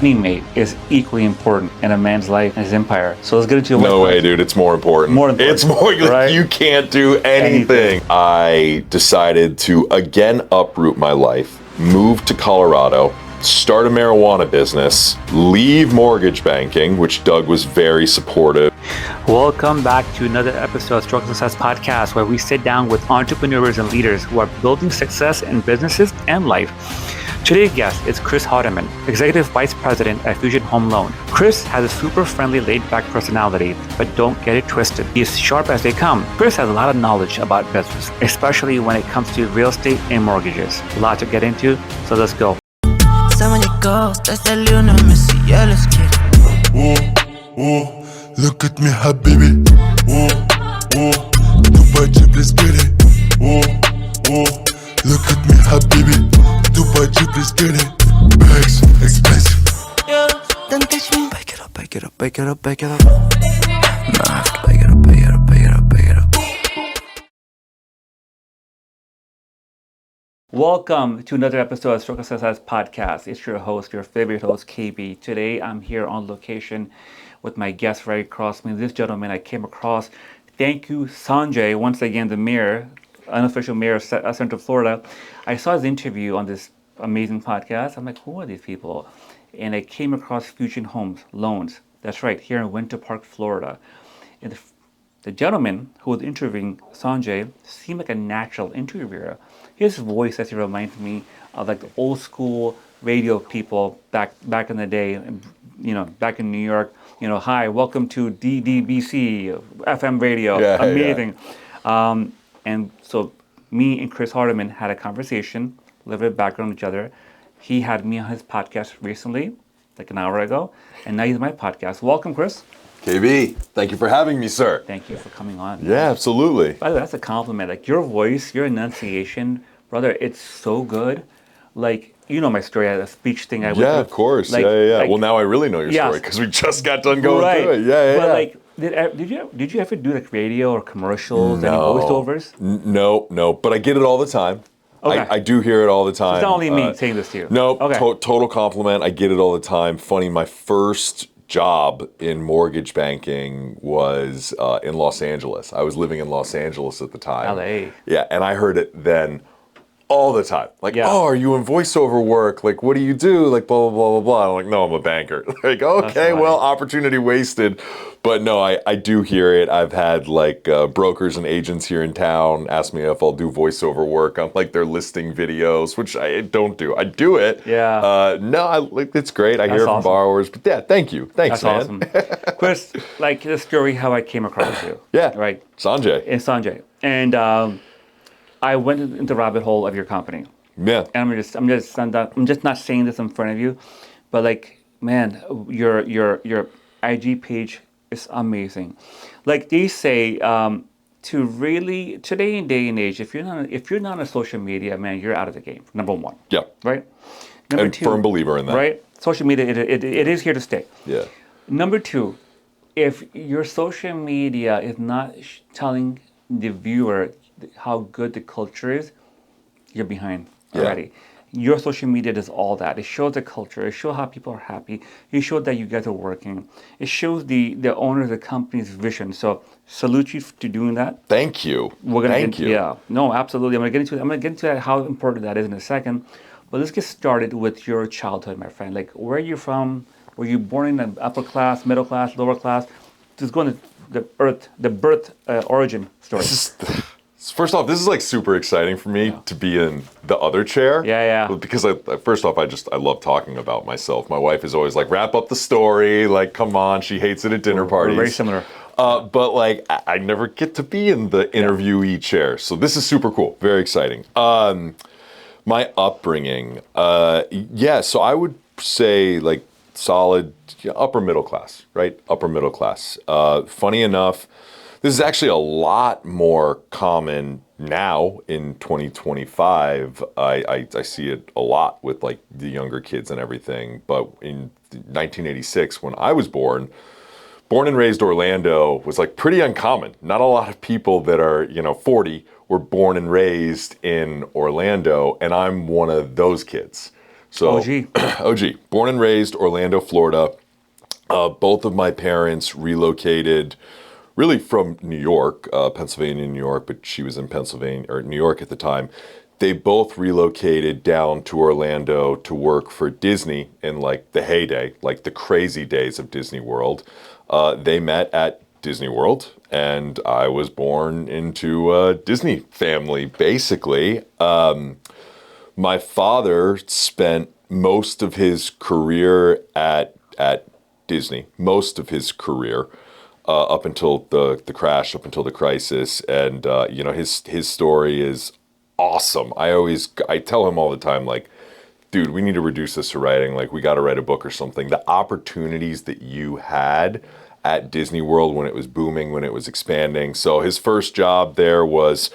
money made is equally important in a man's life and his empire. So let's get into your No way, dude. It's more important. It's more, right? You can't do anything. I decided to again uproot my life, move to Colorado, start a marijuana business, leave mortgage banking, which Doug was very supportive. Welcome back to another episode of Struggle Success Podcast, where we sit down with entrepreneurs and leaders who are building success in businesses and life. Today's guest is Chris Hardiman, Executive Vice President at Fusion Home Loan. Chris has a super friendly, laid-back personality, but don't get it twisted. He is sharp as they come. Chris has a lot of knowledge about business, especially when it comes to real estate and mortgages. A lot to get into, so let's go. Look at me, habibi. Dubai Jeep, let's get it. Look at me, habibi. Dubai Jeep, let's get it. Bags, expensive. Don't touch me. Back it up, back it up, back it up, back it up. No, I have to back it up, back it up, back it up, back it up. Welcome to another episode of Struggle Success Podcast. It's your host, your favorite host, KB. Today, I'm here on location with my guest right across me. This gentleman I came across. Thank you, Sanjay, once again, the mayor, unofficial mayor of Central Florida. I saw his interview on this amazing podcast. I'm like, who are these people? And I came across Fusion Homes Loans. That's right, here in Winter Park, Florida. And the gentleman who was interviewing Sanjay seemed like a natural interviewer. His voice actually reminds me of like the old school radio people back in the day, you know, back in New York. You know, hi, welcome to DDBC FM radio. Yeah, amazing. Yeah. And so me and Chris Hardiman had a conversation, a little bit of background on each other. He had me on his podcast recently, like an hour ago, and now he's on my podcast. Welcome, Chris. KB, thank you for having me, sir. Thank you for coming on. Yeah, absolutely. By the way, that's a compliment. Like your voice, your enunciation, brother, it's so good. Like, you know my story, I had a speech thing I went through. Yeah, of course. Like, yeah. like, well, now I really know your story because we just got done going through it. But like, did you ever do like radio or commercials, any voiceovers? No. But I get it all the time. Okay. I do hear it all the time. It's not only me saying this to you. No, okay. Total compliment. I get it all the time. Funny, my first job in mortgage banking was in Los Angeles. I was living in Los Angeles at the time. LA. Yeah, and I heard it then all the time. Like, oh, are you in voiceover work? Like, what do you do? Like, blah, blah, blah, blah, blah. I'm like, no, I'm a banker. Like, okay, well, opportunity wasted. But no, I do hear it. I've had like brokers and agents here in town ask me if I'll do voiceover work on like their listing videos, which I don't do. I do it. Yeah. No, it's great. I hear it from borrowers. But yeah, thank you. Thanks, That's man. awesome. Chris, like the story how I came across you. Yeah. Right. Sanjay. And Sanjay. And I went into the rabbit hole of your company. Yeah. And I'm just not saying this in front of you, but like, man, your IG page is amazing. Like they say, to really today in day and age, if you're not on social media, man, you're out of the game. Number one. Yeah. Right. Number two, firm believer in that. Right. Social media, it is here to stay. Yeah. Number two, if your social media is not telling the viewer how good the culture is, you're behind already. Your social media does all that. It shows the culture. It shows how people are happy. It shows that you guys are working. It shows the owner of the company's vision. So salute you to doing that. Thank you. Thank you. Yeah. No, absolutely. I'm gonna get into that, how important that is in a second. But let's get started with your childhood, my friend. Like, where are you from? Were you born in the upper class, middle class, lower class? Just go into the birth origin story. First off, this is like super exciting for me to be in the other chair. Yeah. Because first off, I love talking about myself. My wife is always like, wrap up the story. Like, come on, she hates it at dinner parties. We're very similar. But like, I never get to be in the interviewee chair. So this is super cool. Very exciting. My upbringing. So I would say like solid upper middle class, right? Upper middle class. Funny enough, this is actually a lot more common now in 2025. I see it a lot with like the younger kids and everything. But in 1986, when I was born and raised Orlando was like pretty uncommon. Not a lot of people that are, 40 were born and raised in Orlando, and I'm one of those kids. So, OG. OG, born and raised Orlando, Florida. Both of my parents relocated really from New York, Pennsylvania, New York, but she was in Pennsylvania or New York at the time. They both relocated down to Orlando to work for Disney in like the heyday, like the crazy days of Disney World. They met at Disney World, and I was born into a Disney family, basically. My father spent most of his career at Disney, most of his career, up until the crash, up until the crisis, and his story is awesome. I tell him all the time, like, dude, we need to reduce this to writing. Like, we got to write a book or something. The opportunities that you had at Disney World when it was booming, when it was expanding. So his first job there was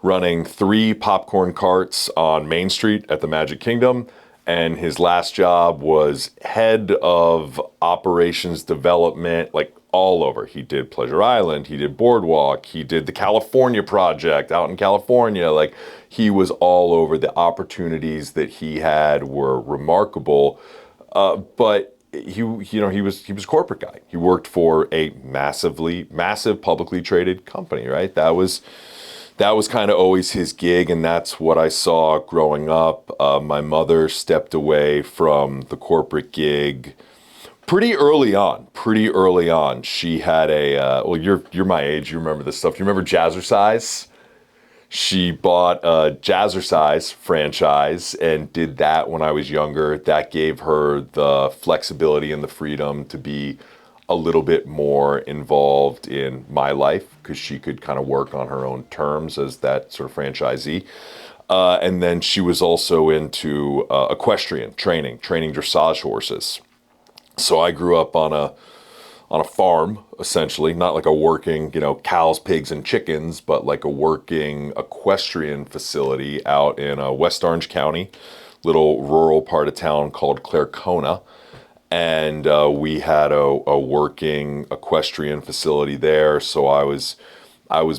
running 3 popcorn carts on Main Street at the Magic Kingdom. And his last job was head of operations development, like all over. He did Pleasure Island, he did Boardwalk, he did the California project out in California. Like, he was all over. The opportunities that he had were remarkable. But he was a corporate guy. He worked for a massive publicly traded company, right? That was kind of always his gig, and that's what I saw growing up. My mother stepped away from the corporate gig pretty early on. She had well, you're my age, you remember this stuff. You remember Jazzercise? She bought a Jazzercise franchise and did that when I was younger. That gave her the flexibility and the freedom to be a little bit more involved in my life because she could kind of work on her own terms as that sort of franchisee. And then she was also into equestrian training dressage horses. So I grew up on a farm, essentially, not like a working, cows, pigs, and chickens, but like a working equestrian facility out in West Orange County, little rural part of town called Clarcona. And we had a working equestrian facility there. So I was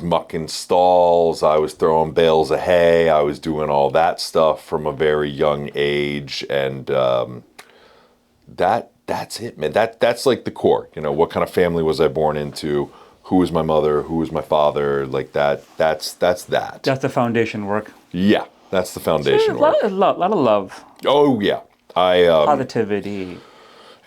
mucking stalls, I was throwing bales of hay, I was doing all that stuff from a very young age. And that's it, man. That's like the core. What kind of family was I born into? Who was my mother? Who was my father? Like that. That's that. That's the foundation work. Yeah, that's the foundation work. A lot of love. Oh yeah, Positivity.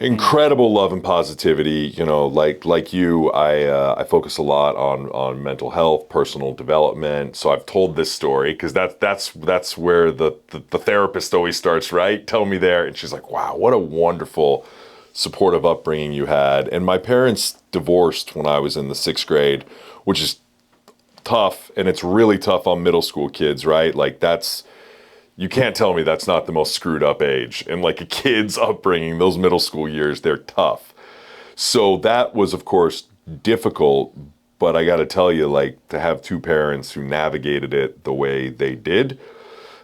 Incredible love and positivity. Like you, I focus a lot on mental health, personal development. So I've told this story because that's where the therapist always starts, right? Tell me there, and she's like, wow, what a wonderful, supportive upbringing you had. And my parents divorced when I was in the 6th grade, which is tough, and it's really tough on middle school kids, right? Like you can't tell me that's not the most screwed up age. And like a kid's upbringing, those middle school years, they're tough. So that was, of course, difficult. But I got to tell you, like, to have 2 parents who navigated it the way they did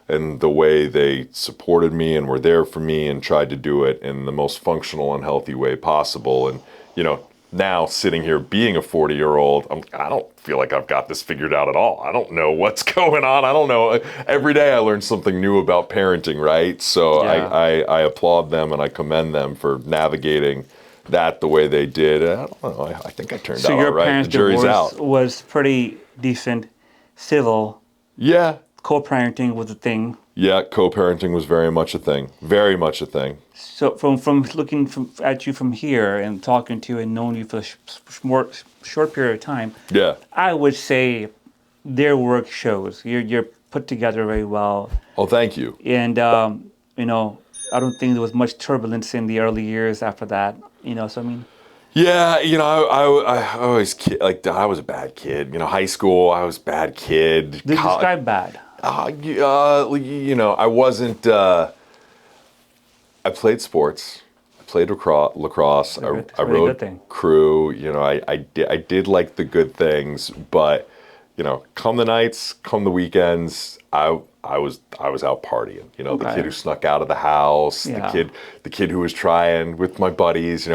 and the way they supported me and were there for me and tried to do it in the most functional and healthy way possible. And, now sitting here being a 40-year-old, I don't feel like I've got this figured out at all. I don't know what's going on. I don't know. Every day I learn something new about parenting, right? So yeah. I applaud them and I commend them for navigating that the way they did. I don't know. I think I turned out all right. So your parents' divorce was pretty decent, civil. Yeah. Co-parenting was a thing. Yeah, co-parenting was very much a thing. Very much a thing. So from looking at you from here and talking to you and knowing you for a short period of time, yeah, I would say their work shows. You're put together very well. Oh, thank you. And I don't think there was much turbulence in the early years after that. So I mean. Yeah, I always I was a bad kid. High school, I was a bad kid. Describe bad. I wasn't. I played sports. I played lacrosse. I rode crew. I did like the good things, but come the nights, come the weekends, I was out partying. The kid who snuck out of the house, the kid who was trying with my buddies.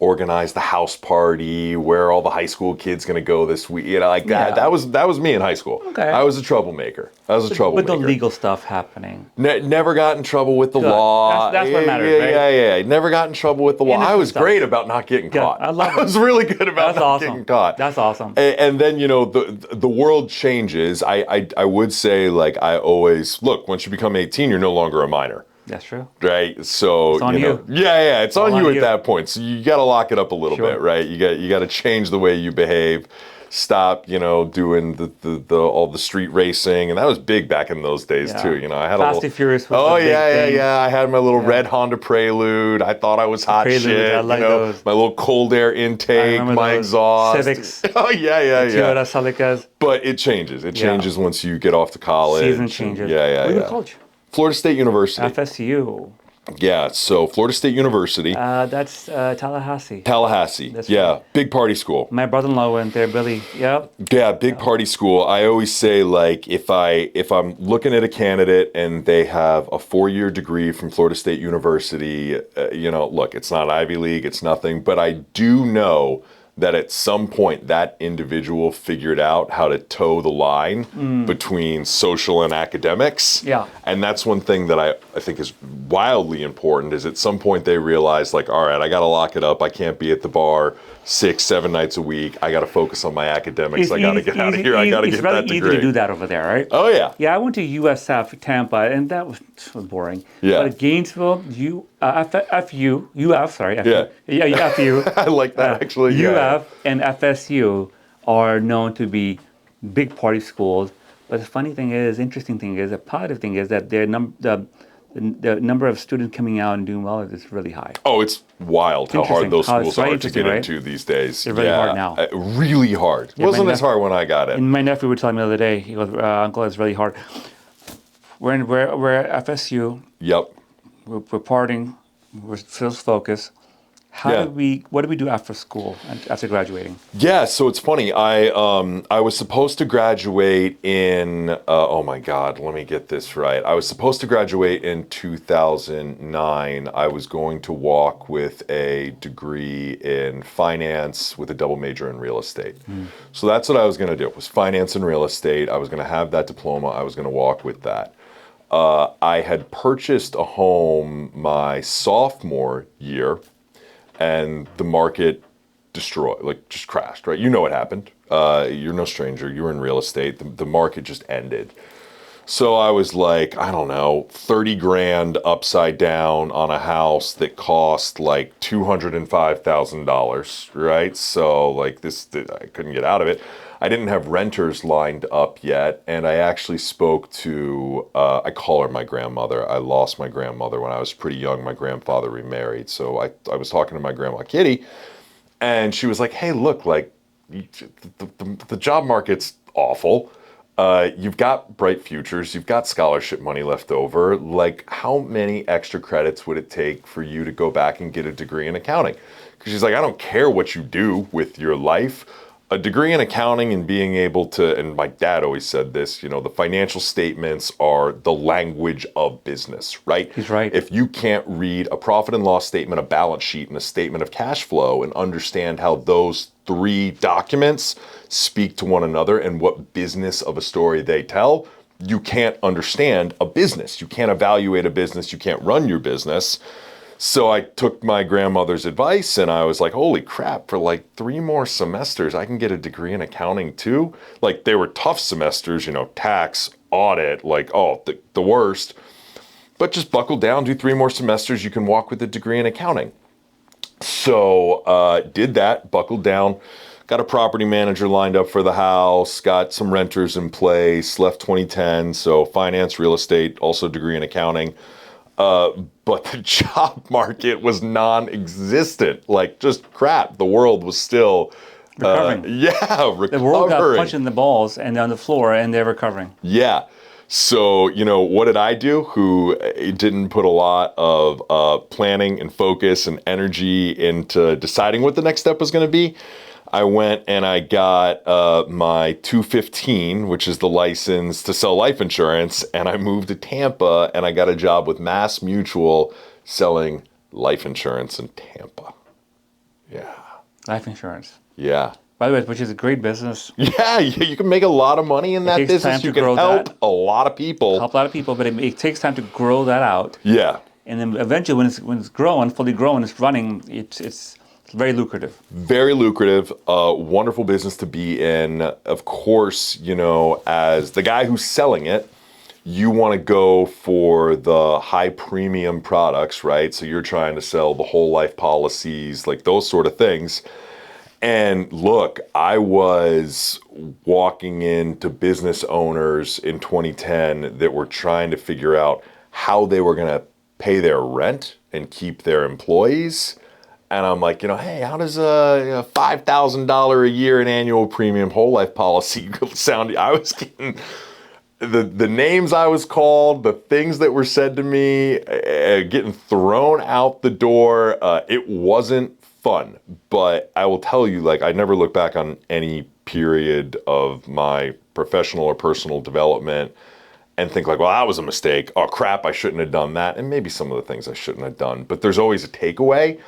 organize the house party, where all the high school kids gonna go this week, like that. Yeah. That was me in high school. Okay. I was a troublemaker. With the legal stuff happening. Never got in trouble with the Good. law. That's what matters, right? Yeah. Never got in trouble with the law. I Innocent was stuff. great about not getting caught. I love it. I was really good about That's not awesome. getting caught. That's awesome. And then, the world changes. I would say, like, I always, look, once you become 18, you're no longer a minor. That's true. Right, so It's on you. Yeah, it's on All you on at you. that point. So you got to lock it up a little Sure. bit, right? You got to change the way you behave. Stop, doing the all the street racing, and that was big back in those days Yeah. too. I had Fast a little. and Furious was Oh the big thing. yeah. I had my little red Honda Prelude. I thought I was hot Prelude, shit. I like those. My little cold air intake, remember my those. exhaust. Civics. Oh yeah. Toyota Celicas. But it changes. It changes once you get off to college. Season changes. Yeah. What do you college? Florida State University. FSU. Yeah, so Florida State University. That's Tallahassee. Tallahassee. That's Yeah, right. big party school. My brother-in-law went there, Billy. Yep. Yeah, big party school. I always say, like, if I'm looking at a candidate and they have a 4-year degree from Florida State University, look, it's not Ivy League, it's nothing, but I do know that at some point that individual figured out how to toe the line between social and academics. Yeah. And that's one thing that I think is wildly important, is at some point they realize, like, all right, I got to lock it up. I can't be at the bar 6-7 nights a week. I got to focus on my academics. I got to get out of here. I got to get that degree. It's really easy to do that over there, right? Oh, yeah. Yeah, I went to USF Tampa, and that was boring. Yeah. But at Gainesville, UF, sorry. Yeah. FU. I like that, actually. Yeah. UF and FSU are known to be big party schools. But the interesting thing is, the positive thing is that the number of students coming out and doing well is really high. Oh, it's wild how hard those schools very are to get interesting, right? into these days. They're really hard now. Really hard. Yeah, Wasn't my as hard when I got it. And my nephew would tell me the other day, he goes, Uncle, it's really hard. We're at FSU. Yep. We're partying. We're still focused. Yeah. What do we do after school and after graduating? Yeah, so it's funny. I was supposed to graduate in oh my God, let me get this right. I was supposed to graduate in 2009. I was going to walk with a degree in finance with a double major in real estate. So that's what I was going to do. Was finance and real estate. I was going to have that diploma. I was going to walk with that. I had purchased a home my sophomore year, and the market just crashed, right? You know what happened. You're no stranger. You were in real estate. The market just ended. So I was like, I don't know, 30 grand upside down on a house that cost like $205,000, right? So like I couldn't get out of it. I didn't have renters lined up yet, and I actually spoke to, I call her my grandmother. I lost my grandmother when I was pretty young. My grandfather remarried, so I was talking to my grandma Kitty, and she was like, hey, look, like, the job market's awful. You've got bright futures. You've got scholarship money left over. Like, how many extra credits would it take for you to go back and get a degree in accounting? Because she's like, I don't care what you do with your life. A degree in accounting and being able to, and my dad always said this, the financial statements are the language of business, right? He's right. If you can't read a profit and loss statement, a balance sheet, and a statement of cash flow and understand how those 3 documents speak to one another and what business of a story they tell, you can't understand a business. You can't evaluate a business. You can't run your business. So I took my grandmother's advice and I was like, holy crap, for like 3 more semesters, I can get a degree in accounting too. Like, they were tough semesters, tax, audit, like, the worst. But just buckle down, do 3 more semesters, you can walk with a degree in accounting. So did that, buckled down, got a property manager lined up for the house, got some renters in place, left 2010. So finance, real estate, also degree in accounting. But the job market was non-existent, like just crap. The world was still Recovering. recovering. The world got punched in the balls and on the floor, and they're recovering. Yeah. So, what did I do? Who didn't put a lot of planning and focus and energy into deciding what the next step was going to be. I went and I got my 215, which is the license to sell life insurance, and I moved to Tampa and I got a job with Mass Mutual selling life insurance in Tampa. Yeah. Life insurance. Yeah. By the way, which is a great business. Yeah, you can make a lot of money in that takes business. time You to grow can help that. a lot of people. Help a lot of people, but it takes time to grow that out. Yeah. And then eventually, when it's grown, fully grown, it's running. It's very lucrative. Very lucrative, wonderful business to be in. Of course, you know, as the guy who's selling it, you want to go for the high premium products, right? So you're trying to sell the whole life policies, like those sort of things. And look, I was walking into business owners in 2010 that were trying to figure out how they were going to pay their rent and keep their employees. And I'm like, you know, hey, how does a $5,000 a year in annual premium whole life policy sound? I was getting the names I was called, the things that were said to me, getting thrown out the door. It wasn't fun, but I will tell you, like, I never look back on any period of my professional or personal development and think like, well, that was a mistake. Oh crap, I shouldn't have done that. And maybe some of the things I shouldn't have done, but there's always a takeaway.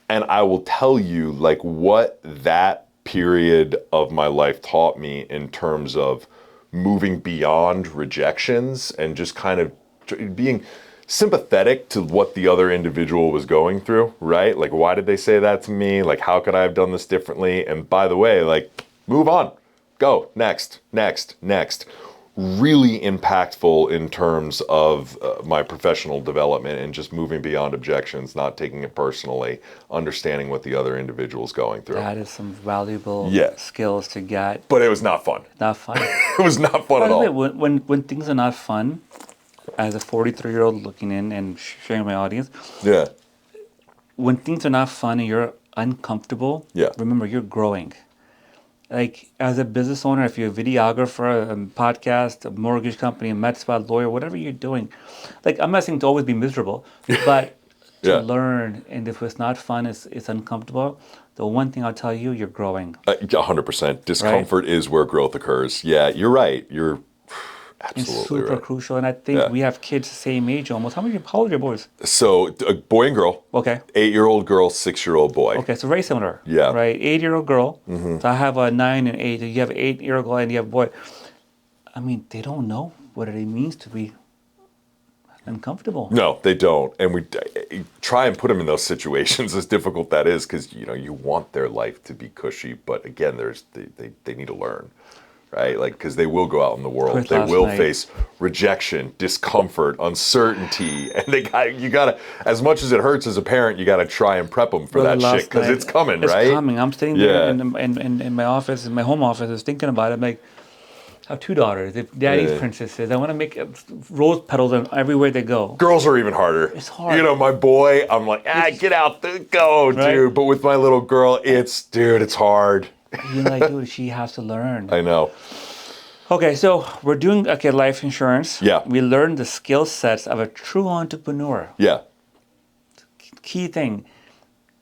And I will tell you, like, what that period of my life taught me in terms of moving beyond rejections and just kind of being sympathetic to what the other individual was going through, right? Like, why did they say that to me? Like, how could I have done this differently? And by the way, like, move on, go, next. Really impactful in terms of my professional development and just moving beyond objections, not taking it personally, understanding what the other individual's going through. That is some valuable skills to get. But it was not fun. Not fun. It was not fun By at the all. way, when things are not fun, as a 43-year-old looking in and sharing my audience, Yeah. when things are not fun and you're uncomfortable, remember, you're growing. Like, as a business owner, if you're a videographer, a podcast, a mortgage company, a med spa lawyer, whatever you're doing, like, I'm not saying to always be miserable, but to learn. And if it's not fun, it's uncomfortable, the one thing I'll tell you, you're growing. 100%. Discomfort is where growth occurs. Yeah, you're right. You're absolutely it's super right. crucial. And I think we have kids the same age almost. How old are your boys? So, a boy and girl. Okay. 8-year-old girl, 6-year-old boy. Okay, so very similar. Yeah. Right, 8-year-old girl. So I have a 9 and 8. You have an 8-year-old girl and you have a boy. I mean, they don't know what it means to be uncomfortable. No, they don't. And we try and put them in those situations, as difficult that is, because, you know, you want their life to be cushy. But again, they need to learn. Right? Like, because they will go out in the world. They will face rejection, discomfort, uncertainty. And you gotta, as much as it hurts as a parent, you gotta try and prep them for that shit, because it's coming, right? It's coming. I'm sitting there in my office, in my home office, I was thinking about it. I'm like, I have 2 daughters. They're daddy's princesses. I want to make rose petals everywhere they go. Girls are even harder. It's hard. You know, my boy, I'm like, get out, go, right? Dude. But with my little girl, it's hard. You're like, dude, she has to learn. I know. Okay, so we're doing life insurance. Yeah. We learned the skill sets of a true entrepreneur. Yeah. Key thing.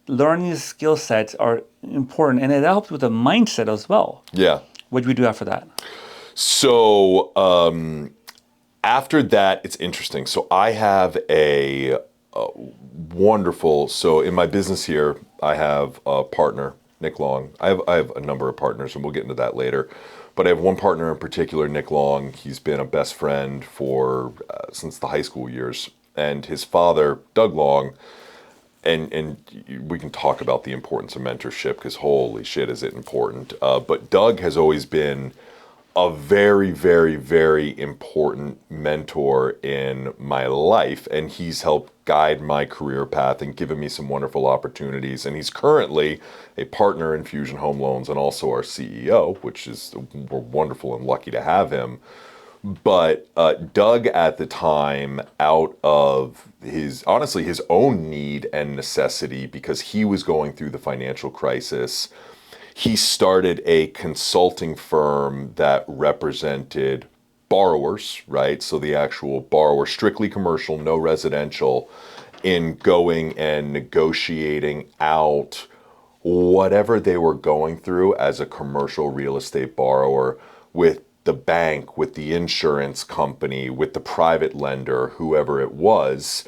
Learning the skill sets are important, and it helps with the mindset as well. Yeah. What do we do after that? So after that, it's interesting. So I have a wonderful. So in my business here, I have a partner, Nick Long. I have a number of partners, and we'll get into that later. But I have one partner in particular, Nick Long. He's been a best friend for since the high school years. And his father, Doug Long, and we can talk about the importance of mentorship, because holy shit, is it important. But Doug has always been a very, very, very important mentor in my life, and he's helped guide my career path and given me some wonderful opportunities. And he's currently a partner in Fusion Home Loans and also our CEO, which is, we're wonderful and lucky to have him. But Doug at the time, out of his own need and necessity, because he was going through the financial crisis, he started a consulting firm that represented borrowers, right? So the actual borrower, strictly commercial, no residential, in going and negotiating out whatever they were going through as a commercial real estate borrower with the bank, with the insurance company, with the private lender, whoever it was.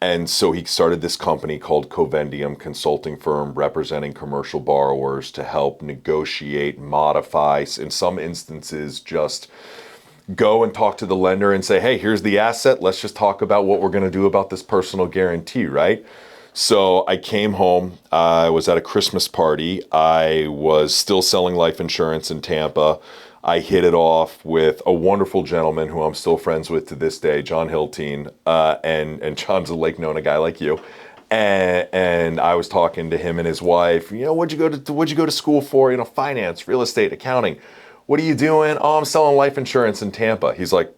And so he started this company called Covendium, consulting firm representing commercial borrowers to help negotiate, modify, in some instances, just go and talk to the lender and say, hey, here's the asset. Let's just talk about what we're going to do about this personal guarantee, right? So I came home. I was at a Christmas party. I was still selling life insurance in Tampa. I hit it off with a wonderful gentleman who I'm still friends with to this day, John Hilteen, and John's a Lake Nona guy like you. And I was talking to him and his wife. What'd you go to school for? Finance, real estate, accounting. What are you doing? Oh, I'm selling life insurance in Tampa. He's like,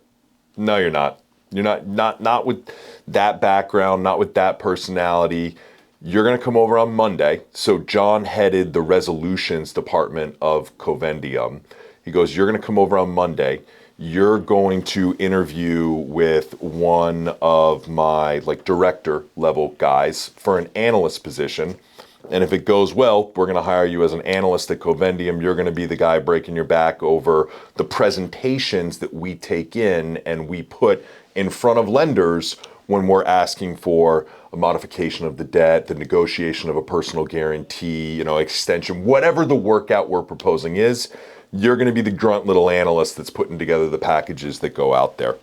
no, you're not. You're not with that background, not with that personality. You're going to come over on Monday. So John headed the resolutions department of Covendium. He goes, you're going to come over on Monday. You're going to interview with one of my director level guys for an analyst position. And if it goes well, we're going to hire you as an analyst at Covendium. You're going to be the guy breaking your back over the presentations that we take in and we put in front of lenders when we're asking for a modification of the debt, the negotiation of a personal guarantee, extension, whatever the workout we're proposing is. You're going to be the grunt little analyst that's putting together the packages that go out there.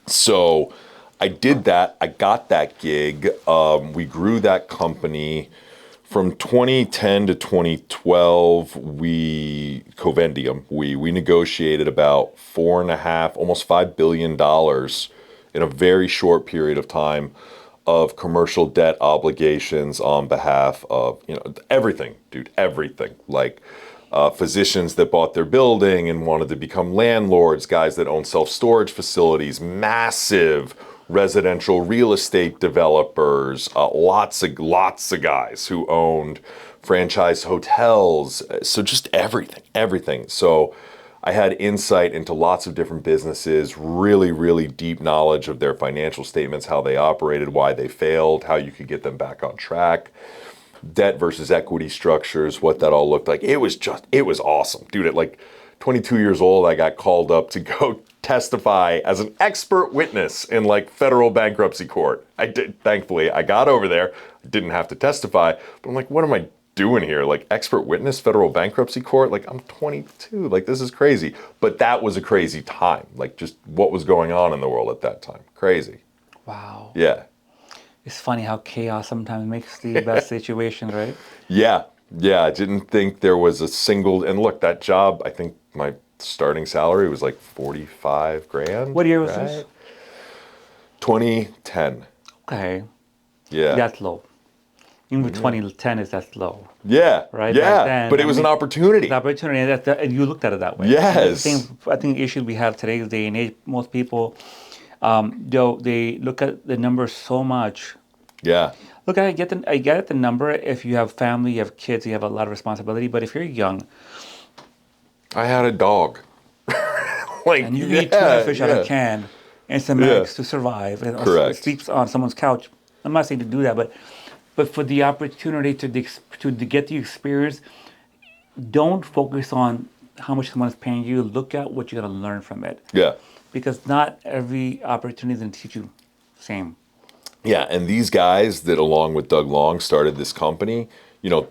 So I did that. I got that gig. We grew that company from 2010 to 2012. Covendium, we negotiated about $4.5, almost $5 billion in a very short period of time of commercial debt obligations on behalf of, everything, dude, everything. Physicians that bought their building and wanted to become landlords, guys that own self-storage facilities, massive residential real estate developers, lots of guys who owned franchise hotels. So just everything. So I had insight into lots of different businesses, really, really deep knowledge of their financial statements, how they operated, why they failed, how you could get them back on track. Debt versus equity structures, what that all looked like. It was awesome. Dude, at 22 years old, I got called up to go testify as an expert witness in federal bankruptcy court. Thankfully, I got over there, didn't have to testify, but I'm like, what am I doing here? Expert witness, federal bankruptcy court? I'm 22, this is crazy. But that was a crazy time, just what was going on in the world at that time. Crazy. Wow. Yeah. It's funny how chaos sometimes makes the best situations, right? Yeah. I didn't think there was a single, and look, that job, I think my starting salary was $45,000. What year was this? 2010. Okay. Yeah. That's low. Even 2010 that's low. Yeah. Right? Yeah. Then, but it was an opportunity. The opportunity, and you looked at it that way. Yes. I think the issue we have today's day and age, most people, they look at the numbers so much. Yeah. Look, I get the number. If you have family, you have kids, you have a lot of responsibility. But if you're young, I had a dog. and you eat tuna fish out of a can, and some eggs to survive, and Correct. sleeps on someone's couch. I'm not saying to do that, but for the opportunity to get the experience, don't focus on how much someone's paying you. Look at what you're gonna learn from it. Yeah. Because not every opportunity is gonna teach you the same. Yeah, and these guys that, along with Doug Long, started this company,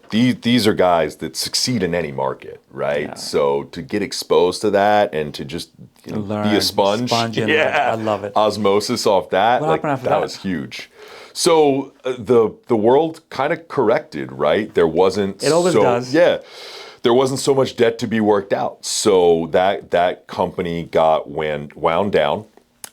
these are guys that succeed in any market, right? Yeah. So to get exposed to that and to just Learn, be a sponge, I love it. Osmosis off that, What happened after that that? was huge. So the world kind of corrected, right? There wasn't. It always does. Yeah. There wasn't so much debt to be worked out. So that company got wound down.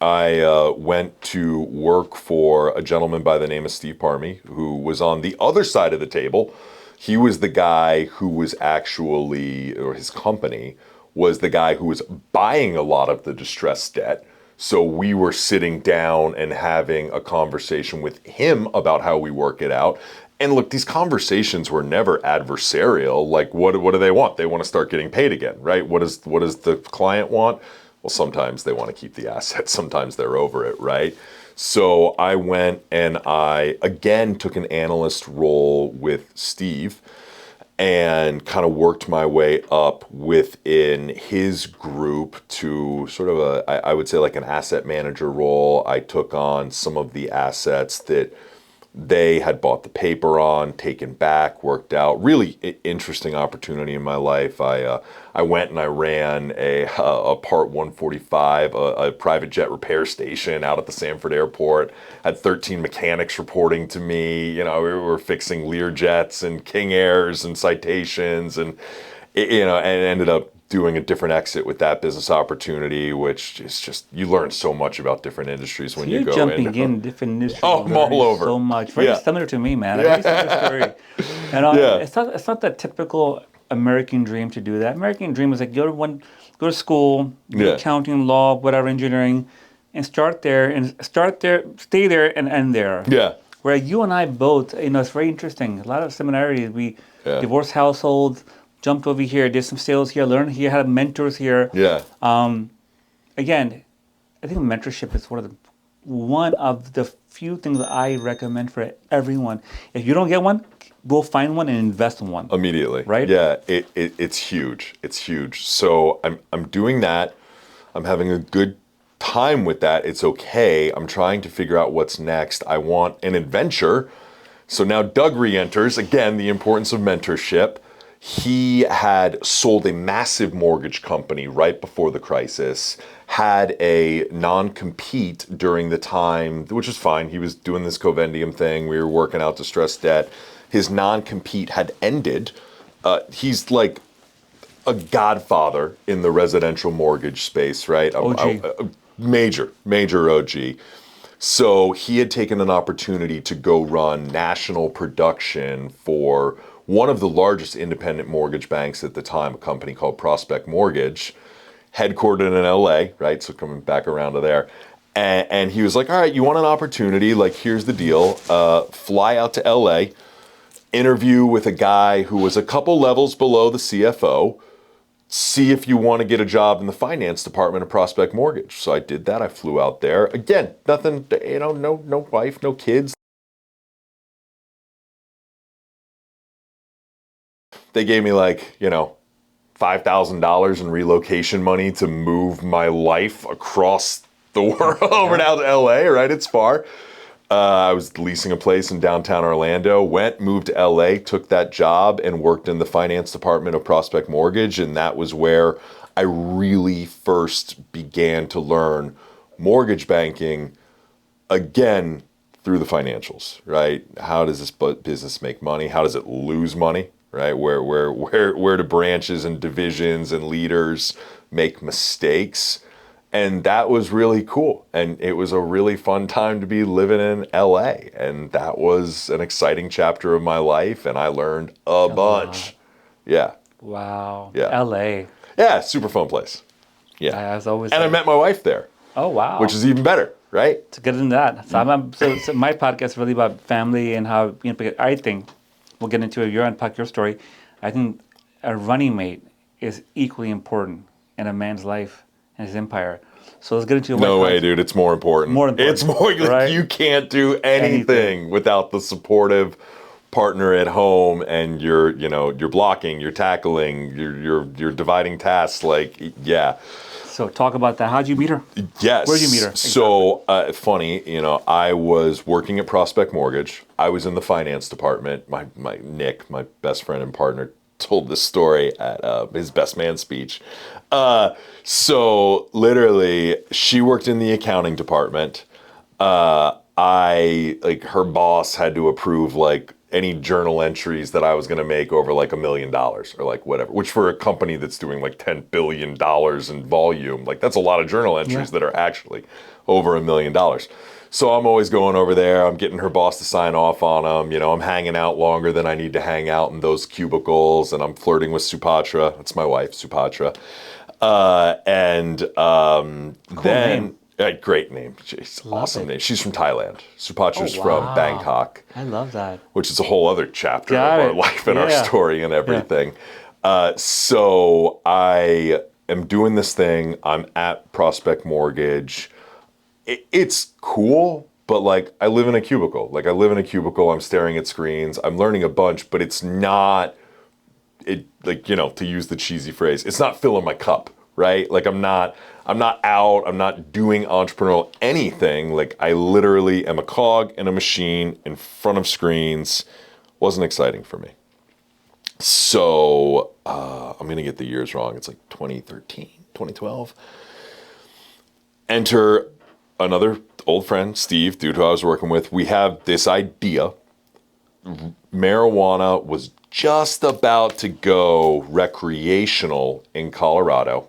I went to work for a gentleman by the name of Steve Parmy, who was on the other side of the table. He was the guy who was actually, or his company, was the guy who was buying a lot of the distressed debt. So we were sitting down and having a conversation with him about how we work it out. And look, these conversations were never adversarial. What do they want? They want to start getting paid again, right? What does the client want? Well, sometimes they want to keep the assets. Sometimes they're over it, right? So I went and I, again, took an analyst role with Steve. and kind of worked my way up within his group to sort of I would say like an asset manager role. I took on some of the assets that they had bought the paper on, taken back, worked out. Really interesting opportunity in my life. I went and I ran a Part 145, a private jet repair station out at the Sanford Airport. Had 13 mechanics reporting to me. We were fixing Lear jets and King Airs and Citations, and and ended up doing a different exit with that business opportunity, which is just, you learn so much about different industries when you go jumping in different industries. Oh, I'm all over. So much. Very similar to me, man. Very similar story. It's not that typical American dream to do that. American dream is like go to school, do accounting, law, whatever, engineering, and stay there and end there. Yeah. Where you and I both, it's very interesting. A lot of similarities. We divorced households, jumped over here, did some sales here, learned here, had mentors here. Yeah. Again, I think mentorship is one of the few things that I recommend for everyone. If you don't get one, go find one and invest in one. Immediately. Right? Yeah, it's huge. It's huge. So I'm doing that. I'm having a good time with that. It's okay. I'm trying to figure out what's next. I want an adventure. So now Doug re-enters. Again, the importance of mentorship. He had sold a massive mortgage company right before the crisis, had a non-compete during the time, which was fine. He was doing this Covendium thing. We were working out distressed debt. His non-compete had ended. He's like a godfather in the residential mortgage space, right? OG. Major OG. So he had taken an opportunity to go run national production for one of the largest independent mortgage banks at the time, a company called Prospect Mortgage, headquartered in LA, right? So coming back around to there. And he was like, all right, you want an opportunity? Like, here's the deal. Fly out to LA, interview with a guy who was a couple levels below the CFO, see if you want to get a job in the finance department of Prospect Mortgage. So I did that. I flew out there. Again, nothing, no wife, no kids. They gave me like, $5,000 in relocation money to move my life across the world over down to LA, right? It's far. I was leasing a place in downtown Orlando, moved to LA, took that job and worked in the finance department of Prospect Mortgage. And that was where I really first began to learn mortgage banking, again, through the financials, right? How does this business make money? How does it lose money, right? Where do branches and divisions and leaders make mistakes? And that was really cool. And it was a really fun time to be living in LA. And that was an exciting chapter of my life. And I learned a bunch. Yeah. Wow. Yeah. LA. Yeah, super fun place. Yeah. As always. And I met my wife there. Oh, wow. Which is even better, right? To get into that. So my podcast is really about family and how, because I think, we'll get into it, you unpack your story. I think a running mate is equally important in a man's life and his empire. So let's get into No way, dude. It's more important. It's more, right? You can't do anything without the supportive partner at home, and you're blocking, you're tackling, you're dividing tasks. Like, yeah. So talk about that. How'd you meet her? Yes. Where'd you meet her? So funny, I was working at Prospect Mortgage. I was in the finance department. My Nick, my best friend and partner, told this story at his best man speech. So literally, she worked in the accounting department. Her boss had to approve any journal entries that I was going to make over $1 million or whatever, which for a company that's doing $10 billion in volume, that's a lot of journal entries that are actually over $1 million. So I'm always going over there. I'm getting her boss to sign off on them. I'm hanging out longer than I need to hang out in those cubicles, and I'm flirting with Supatra. That's my wife, Supatra. Cool name. Great name. She's awesome name. She's from Thailand. Supatra's from Bangkok. I love that. Which is a whole other chapter of our life and our story and everything. So I am doing this thing. I'm at Prospect Mortgage. It's cool, but I live in a cubicle. I'm staring at screens. I'm learning a bunch, but it's not like, to use the cheesy phrase, it's not filling my cup, right? Like I'm not out, I'm not doing entrepreneurial anything. Like I literally am a cog in a machine in front of screens. Wasn't exciting for me. So I'm going to get the years wrong. It's like 2013, 2012. Enter another old friend, Steve, dude who I was working with. We have this idea. Marijuana was just about to go recreational in Colorado.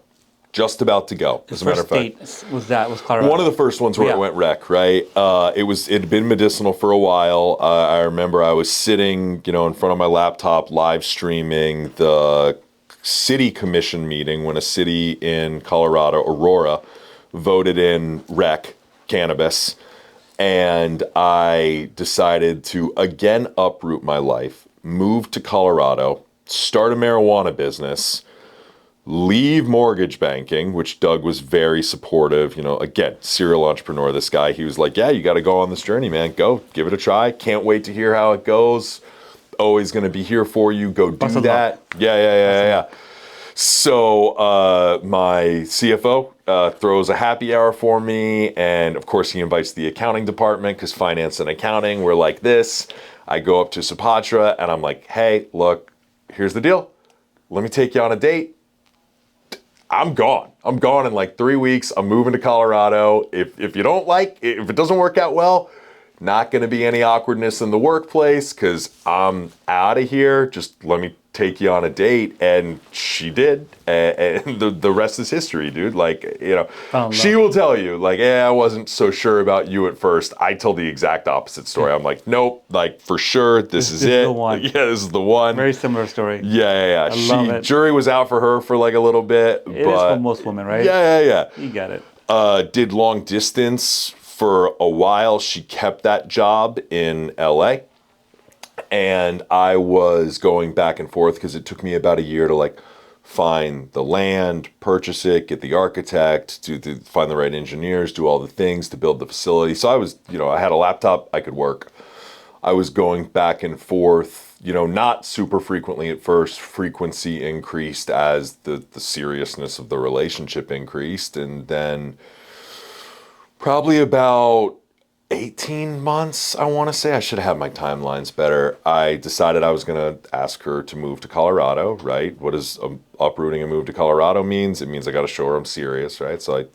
Just about to go, as a matter of fact. Was Colorado. One of the first ones where it went rec, right? It had been medicinal for a while. I remember I was sitting, in front of my laptop, live streaming the city commission meeting when a city in Colorado, Aurora, voted in rec cannabis. And I decided to again uproot my life, move to Colorado, start a marijuana business, leave mortgage banking, which Doug was very supportive. Again, serial entrepreneur, this guy, he was like, yeah, you got to go on this journey, man. Go, give it a try. Can't wait to hear how it goes. Always going to be here for you. Go do that. Yeah. So my CFO throws a happy hour for me. And of course, he invites the accounting department because finance and accounting were like this. I go up to Sapatra and I'm like, hey, look, here's the deal. Let me take you on a date. I'm gone. I'm gone in like 3 weeks. I'm moving to Colorado. If you don't if it doesn't work out well, not going to be any awkwardness in the workplace because I'm out of here. Just let me take you on a date. And she did. And the rest is history, dude. Like, she will tell you, like, I wasn't so sure about you at first. I tell the exact opposite story. I'm like, nope, like for sure, this is it. The one. Yeah, this is the one. Very similar story. Yeah. I love it. Jury was out for her for like a little bit. It is for most women, right? Yeah. You got it. Did long distance for a while. She kept that job in LA. And I was going back and forth because it took me about a year to like find the land, purchase it, get the architect, to find the right engineers, do all the things to build the facility. So I was, I had a laptop, I could work. I was going back and forth, not super frequently at first. Frequency increased as the seriousness of the relationship increased. And then probably about 18 months, I want to say. I should have had my timelines better. I decided I was going to ask her to move to Colorado, right? What does uprooting a move to Colorado means? It means I got to show her I'm serious, right? So I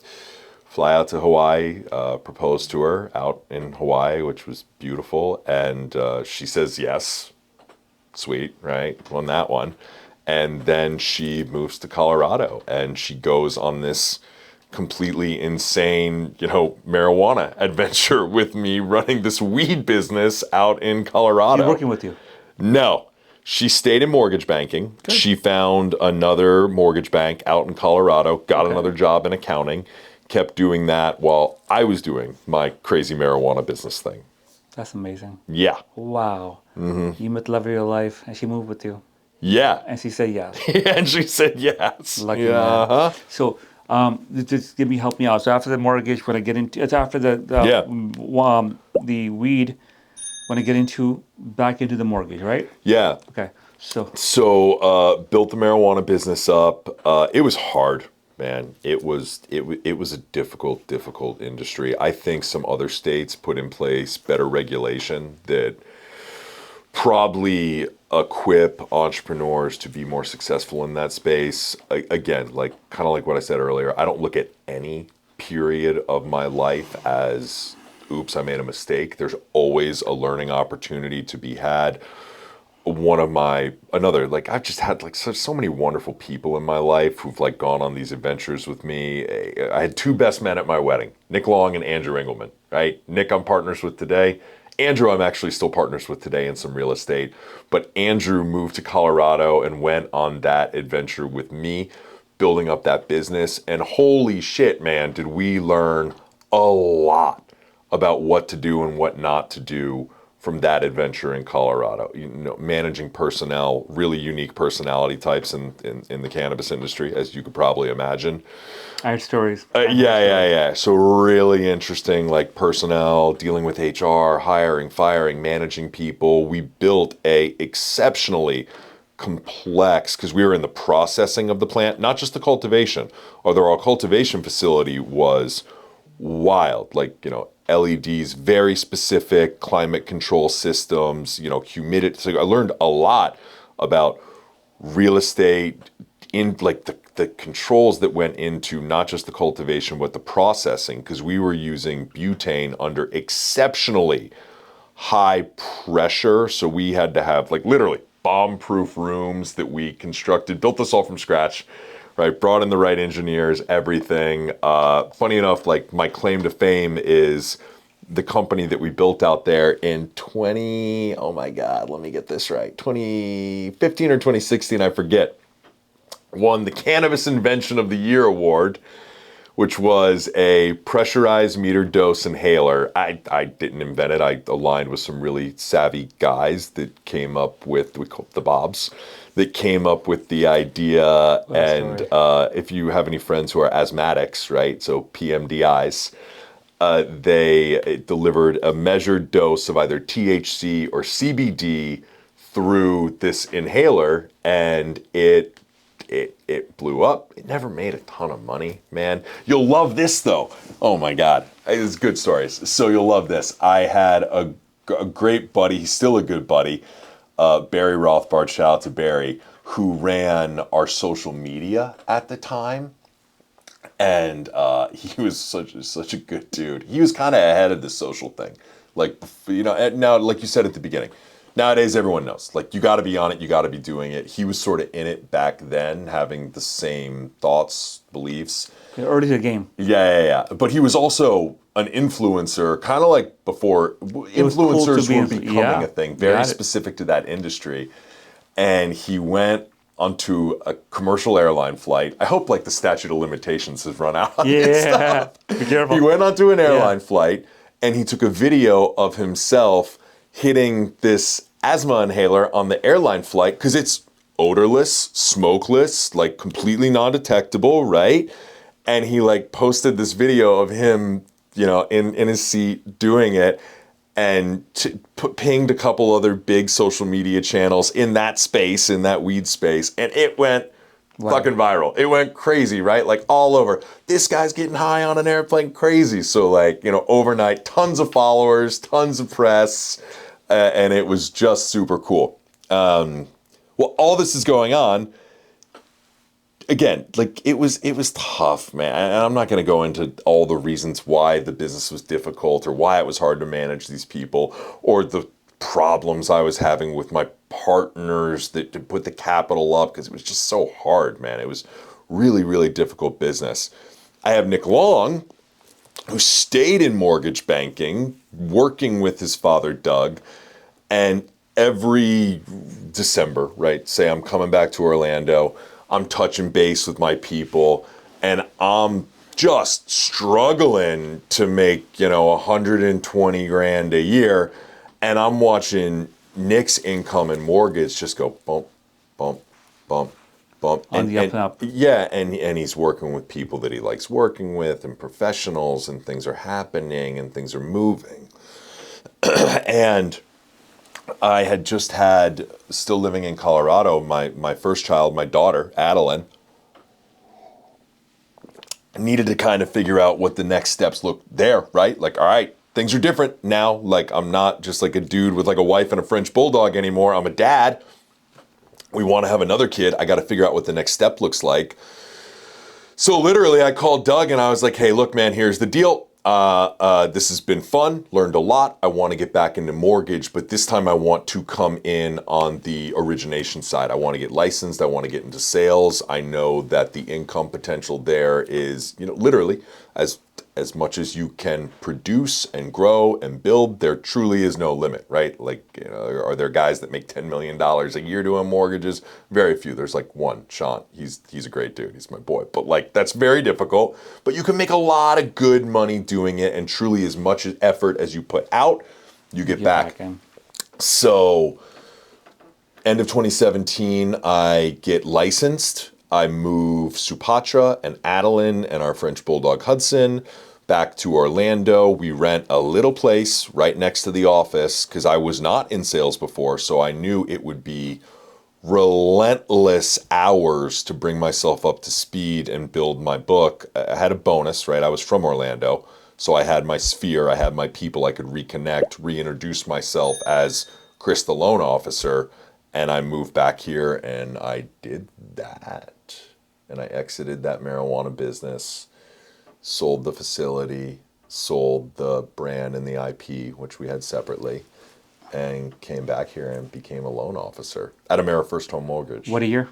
fly out to Hawaii, propose to her out in Hawaii, which was beautiful. And she says yes. Sweet, right? Won that one. And then she moves to Colorado and she goes on this completely insane, marijuana adventure with me running this weed business out in Colorado. She's working with you? No. She stayed in mortgage banking. Good. She found another mortgage bank out in Colorado, got another job in accounting, kept doing that while I was doing my crazy marijuana business thing. That's amazing. Yeah. Wow. Mm-hmm. You met the love of your life and she moved with you. Yeah. And she said yes. And she said yes. Lucky man. Uh-huh. So just help me out. So after the mortgage, when I get into, it's after the weed, when I get back into the mortgage, right? Yeah. Okay. So built the marijuana business up. It was hard, man. It was a difficult industry. I think some other states put in place better regulation that probably equip entrepreneurs to be more successful in that space. Again, kind of like what I said earlier, I don't look at any period of my life as, oops, I made a mistake. There's always a learning opportunity to be had. I've just had so many wonderful people in my life who've gone on these adventures with me. I had two best men at my wedding, Nick Long and Andrew Engelman, right? Nick I'm partners with today. Andrew, I'm actually still partners with today in some real estate, but Andrew moved to Colorado and went on that adventure with me, building up that business. And holy shit, man, did we learn a lot about what to do and what not to do from that adventure in Colorado. Managing personnel, really unique personality types in the cannabis industry, as you could probably imagine. I have stories. Yeah. So really interesting, personnel, dealing with HR, hiring, firing, managing people. We built a exceptionally complex because we were in the processing of the plant, not just the cultivation. Although our cultivation facility was wild, like, LEDs, very specific climate control systems, humidity. So I learned a lot about real estate, in like the controls that went into not just the cultivation but the processing, because we were using butane under exceptionally high pressure. So we had to have like literally bomb-proof rooms that we constructed, built this all from scratch, right? Brought in the right engineers, everything. Funny enough, like my claim to fame is the company that we built out there in 2015 or 2016, I forget, won the Cannabis Invention of the Year award, which was a pressurized meter dose inhaler. I didn't invent it. I aligned with some really savvy guys that came up with, we call it the Bobs, that came up with the idea. And if you have any friends who are asthmatics, right, so PMDIs, they delivered a measured dose of either THC or CBD through this inhaler, and it blew up. It never made a ton of money, man. You'll love this though. Oh my God, it's good stories. So you'll love this. I had a great buddy. He's still a good buddy, Barry Rothbard. Shout out to Barry, who ran our social media at the time. And he was such a good dude. He was kind of ahead of the social thing. Like, now, like you said at the beginning, nowadays everyone knows. Like, you got to be on it. You got to be doing it. He was sort of in it back then, having the same thoughts, beliefs. Early to the game. Yeah. But he was also an influencer, kind of like before influencers were becoming a thing, very specific to that industry. And he went onto a commercial airline flight. I hope like the statute of limitations has run out on this stuff. Be careful. He went onto an airline flight and he took a video of himself hitting this asthma inhaler on the airline flight because it's odorless, smokeless, like completely non-detectable, right? And he like posted this video of him, in his seat doing it, and pinged a couple other big social media channels in that space, in that weed space, and it went fucking viral. It went crazy, right? Like all over. This guy's getting high on an airplane, crazy. So like, overnight, tons of followers, tons of press, and it was just super cool. Well, all this is going on. Again, like it was tough, man. And I'm not going to go into all the reasons why the business was difficult or why it was hard to manage these people or the problems I was having with my partners to put the capital up, because it was just so hard, man. It was really, really difficult business. I have Nick Long, who stayed in mortgage banking, working with his father, Doug, and every December, right, say I'm coming back to Orlando, I'm touching base with my people, and I'm just struggling to make, 120 grand a year. And I'm watching Nick's income and mortgage just go bump, bump, bump, bump. On the up and up. Yeah, and he's working with people that he likes working with and professionals, and things are happening and things are moving. And I had just had, still living in Colorado, my first child, my daughter, Adeline, needed to kind of figure out what the next steps look there, right? Like, all right, things are different now. Like, I'm not just like a dude with like a wife and a French bulldog anymore. I'm a dad. We want to have another kid. I got to figure out what the next step looks like. So literally I called Doug and I was like, hey, look, man, here's the deal. This has been fun, learned a lot. I want to get back into mortgage, but this time I want to come in on the origination side. I want to get licensed. I want to get into sales. I know that the income potential there is, literally as much as you can produce and grow and build, there truly is no limit, right? Like, are there guys that make $10 million a year doing mortgages? Very few. There's like one, Sean. He's a great dude. He's my boy. But like, that's very difficult. But you can make a lot of good money doing it, and truly as much effort as you put out, you get back. So, end of 2017, I get licensed. I move Supatra and Adeline and our French Bulldog Hudson back to Orlando. We rent a little place right next to the office because I was not in sales before, so I knew it would be relentless hours to bring myself up to speed and build my book. I had a bonus, right? I was from Orlando, so I had my sphere, I had my people I could reconnect, reintroduce myself as Chris the loan officer, and I moved back here and I did that. And I exited that marijuana business, sold the facility, sold the brand and the IP, which we had separately, and came back here and became a loan officer at AmeriFirst Home Mortgage. What a year?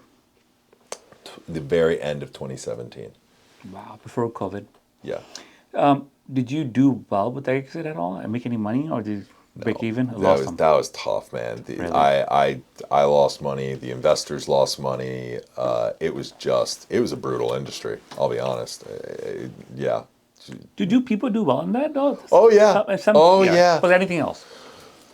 The very end of 2017. Wow, before COVID. Yeah. Did you do well with the exit at all and make any money, or did you break even? Or lost some? That was tough, man. Really? I lost money. The investors lost money. It was a brutal industry. I'll be honest. Yeah. Do people do well in that though? Oh yeah. Yeah. Was anything else?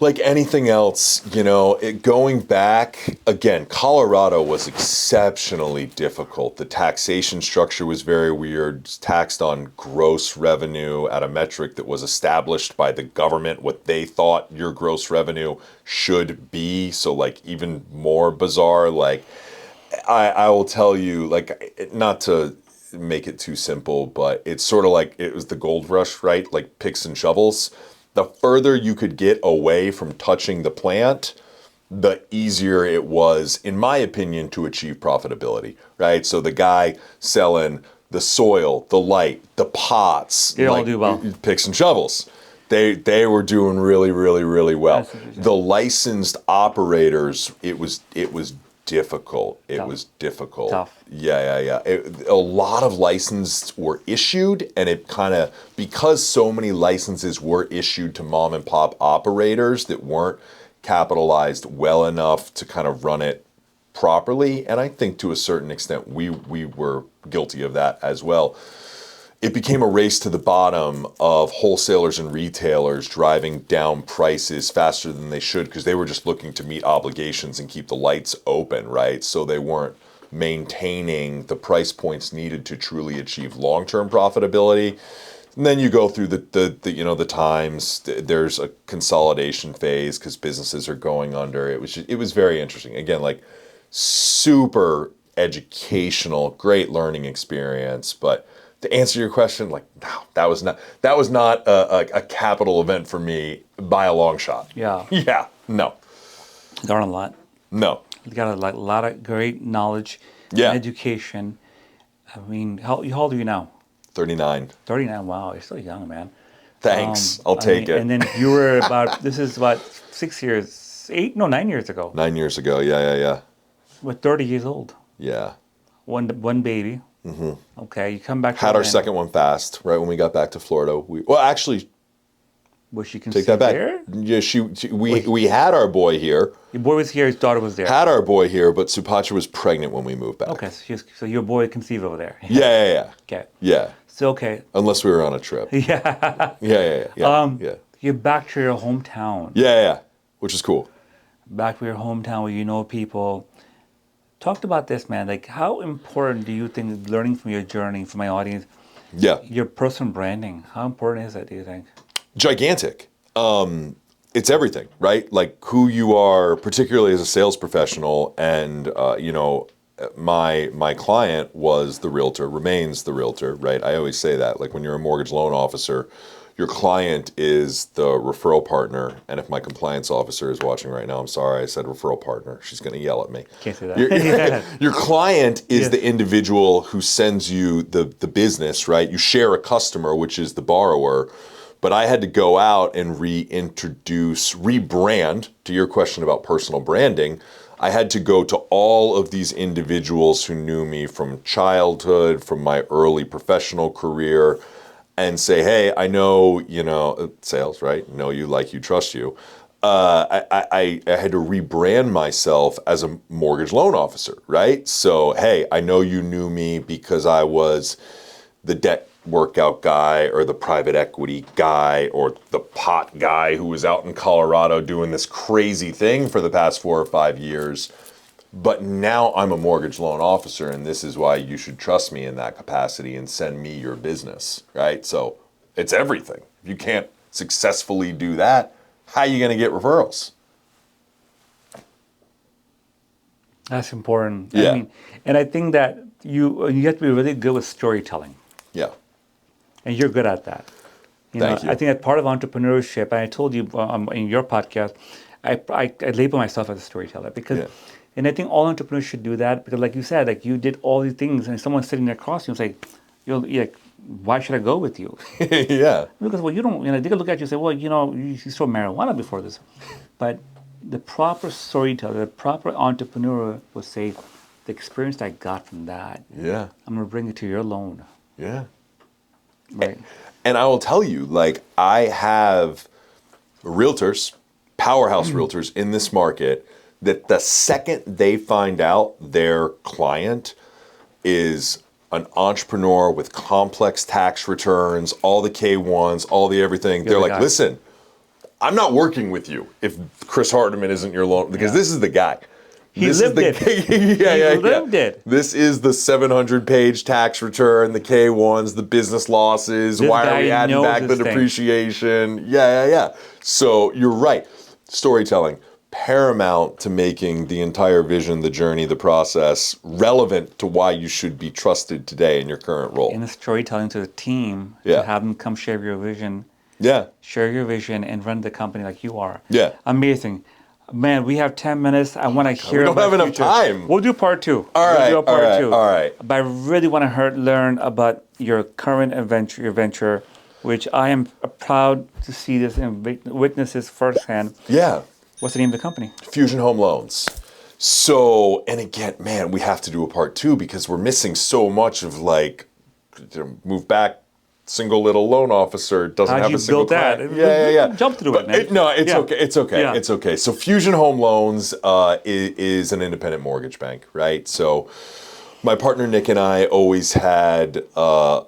Like anything else, going back, again, Colorado was exceptionally difficult. The taxation structure was very weird. It's taxed on gross revenue at a metric that was established by the government, what they thought your gross revenue should be. So like even more bizarre, like I will tell you, like, not to make it too simple, but it's sort of like it was the gold rush, right? Like picks and shovels. The further you could get away from touching the plant, the easier it was, in my opinion, to achieve profitability, right? So the guy selling the soil, the light, the pots, They all do well. Picks and shovels. They were doing really, really, really well. The licensed operators, it was difficult. It was difficult. Tough. Yeah. A lot of licenses were issued, and it kind of, because so many licenses were issued to mom and pop operators that weren't capitalized well enough to kind of run it properly, and I think to a certain extent we were guilty of that as well. It became a race to the bottom of wholesalers and retailers driving down prices faster than they should because they were just looking to meet obligations and keep the lights open, right? So they weren't maintaining the price points needed to truly achieve long-term profitability. And then you go through the times. There's a consolidation phase because businesses are going under. It was very interesting. Again, like super educational, great learning experience, but to answer your question, like, no, that was not a capital event for me by a long shot. Yeah. Yeah. No. Learn a lot. No. You got a lot of great knowledge, Yeah. and education. I mean, how old are you now? 39. 39. Wow, you're still young, man. Thanks. I'll take it. And then you were this is about 9 years ago. 9 years ago. Yeah. We're 30 years old. Yeah. One baby. Mm-hmm. Okay, you come back to Had our Orlando. second one fast right when we got back to Florida. Actually, Was she take conceived that back. there? Yeah, we had our boy here. Your boy was here, his daughter was there. Had our boy here, but Supacha was pregnant when we moved back. Okay, so your boy conceived over there. Yeah. Okay. Yeah. So, okay. Unless we were on a trip. Yeah. Yeah. You're back to your hometown. Yeah. Which is cool. Back to your hometown where you know people. Talked about this, man. Like, how important do you think learning from your journey, for my audience, Yeah. your personal branding, how important is that, do you think? Gigantic. It's everything, right? Like who you are, particularly as a sales professional, and my client was the realtor, remains the realtor, right? I always say that, like when you're a mortgage loan officer, your client is the referral partner. And if my compliance officer is watching right now, I'm sorry, I said referral partner. She's going to yell at me. Can't say that. Your client is Yeah. the individual who sends you the business, right? You share a customer, which is the borrower. But I had to go out and rebrand, to your question about personal branding. I had to go to all of these individuals who knew me from childhood, from my early professional career, and say, hey, I know, sales, right? Know you, like you, trust you. I had to rebrand myself as a mortgage loan officer, right? So, hey, I know you knew me because I was the debt workout guy or the private equity guy or the pot guy who was out in Colorado doing this crazy thing for the past 4 or 5 years. But now I'm a mortgage loan officer, and this is why you should trust me in that capacity and send me your business, right? So it's everything. If you can't successfully do that, how are you going to get referrals? That's important. Yeah. I mean, and I think that you have to be really good with storytelling, Yeah. and you're good at that. Thank you. I think that part of entrepreneurship, and I told you in your podcast, I label myself as a storyteller because, Yeah. and I think all entrepreneurs should do that because, like you said, like you did all these things, and someone's sitting across you and say, you're like, why should I go with you? Yeah. Because well, you don't, they can look at you and say, well, you sold marijuana before this, but the proper storyteller, the proper entrepreneur will say, the experience I got from that, Yeah. I'm gonna bring it to your loan, Yeah. right? And I will tell you, like, I have realtors, powerhouse realtors in this market that the second they find out their client is an entrepreneur with complex tax returns, all the K1s, all the everything, they're the like, guy. listen, I'm not working with you if Chris Hardiman isn't your loan, because this is the guy. He This lived is the, it. yeah. He lived it. This is the 700-page tax return, the K1s, the business losses. This Why are guy we adding knows back the his thing. depreciation? Yeah. So you're right. Storytelling, paramount to making the entire vision, the journey, the process relevant to why you should be trusted today in your current role. And the storytelling to the team Yeah. to have them come share your vision, Yeah. and run the company like you are. Yeah. Amazing. Man, we have 10 minutes. I want to hear we don't about have enough future. time. We'll do part two. All right, We'll do a part all right, two. all right. But I really want to learn about your current venture, which I am proud to see this and witness this firsthand. Yeah. What's the name of the company? Fusion Home Loans. So, and again, man, we have to do a part two because we're missing so much of like, move back, single little loan officer doesn't How'd have you a single build that? client. Yeah. Jump through But it, man. no, it's Yeah. okay. It's okay. Yeah. It's okay. So Fusion Home Loans is an independent mortgage bank, right? So my partner Nick and I always had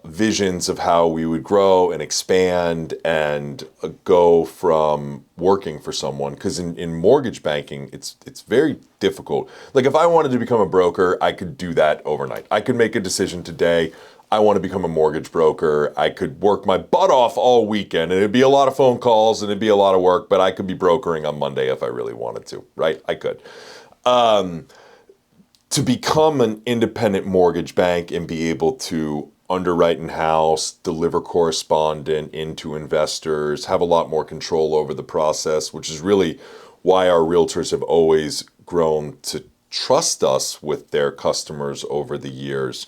visions of how we would grow and expand and go from working for someone. Because in mortgage banking, it's very difficult. Like if I wanted to become a broker, I could do that overnight. I could make a decision today. I want to become a mortgage broker. I could work my butt off all weekend and it'd be a lot of phone calls and it'd be a lot of work, but I could be brokering on Monday if I really wanted to, right? I could. To become an independent mortgage bank and be able to underwrite in-house, deliver correspondent into investors, have a lot more control over the process, which is really why our realtors have always grown to trust us with their customers over the years.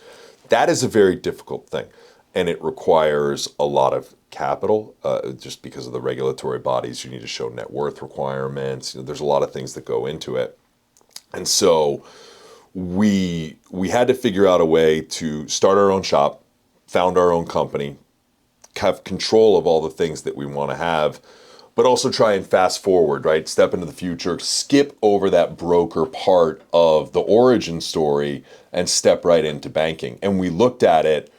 That is a very difficult thing, and it requires a lot of capital just because of the regulatory bodies. You need to show net worth requirements. There's a lot of things that go into it. And so we had to figure out a way to start our own shop, found our own company, have control of all the things that we want to have, but also try and fast forward, right? Step into the future, skip over that broker part of the origin story and step right into banking. And we looked at it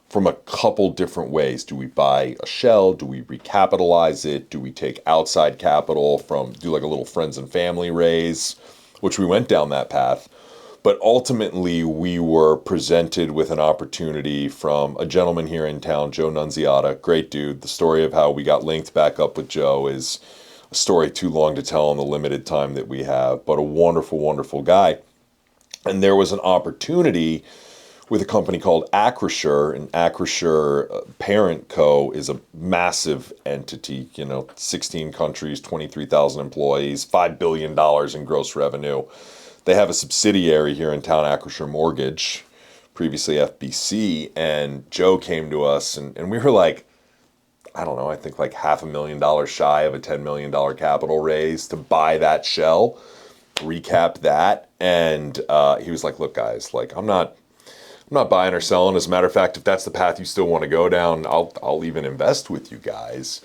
from a couple different ways. Do we buy a shell? Do we recapitalize it? Do we take outside capital do like a little friends and family raise, which we went down that path. But ultimately, we were presented with an opportunity from a gentleman here in town, Joe Nunziata, great dude. The story of how we got linked back up with Joe is a story too long to tell in the limited time that we have, but a wonderful, wonderful guy. And there was an opportunity with a company called Acrisure, and Acrisure Parent Co. is a massive entity, 16 countries, 23,000 employees, $5 billion in gross revenue. They have a subsidiary here in town, Acrisure Mortgage, previously FBC, and Joe came to us, and we were like, I don't know, I think like $500,000 shy of a $10 million capital raise to buy that shell, recap that, and he was like, look guys, like I'm not buying or selling. As a matter of fact, if that's the path you still want to go down, I'll even invest with you guys.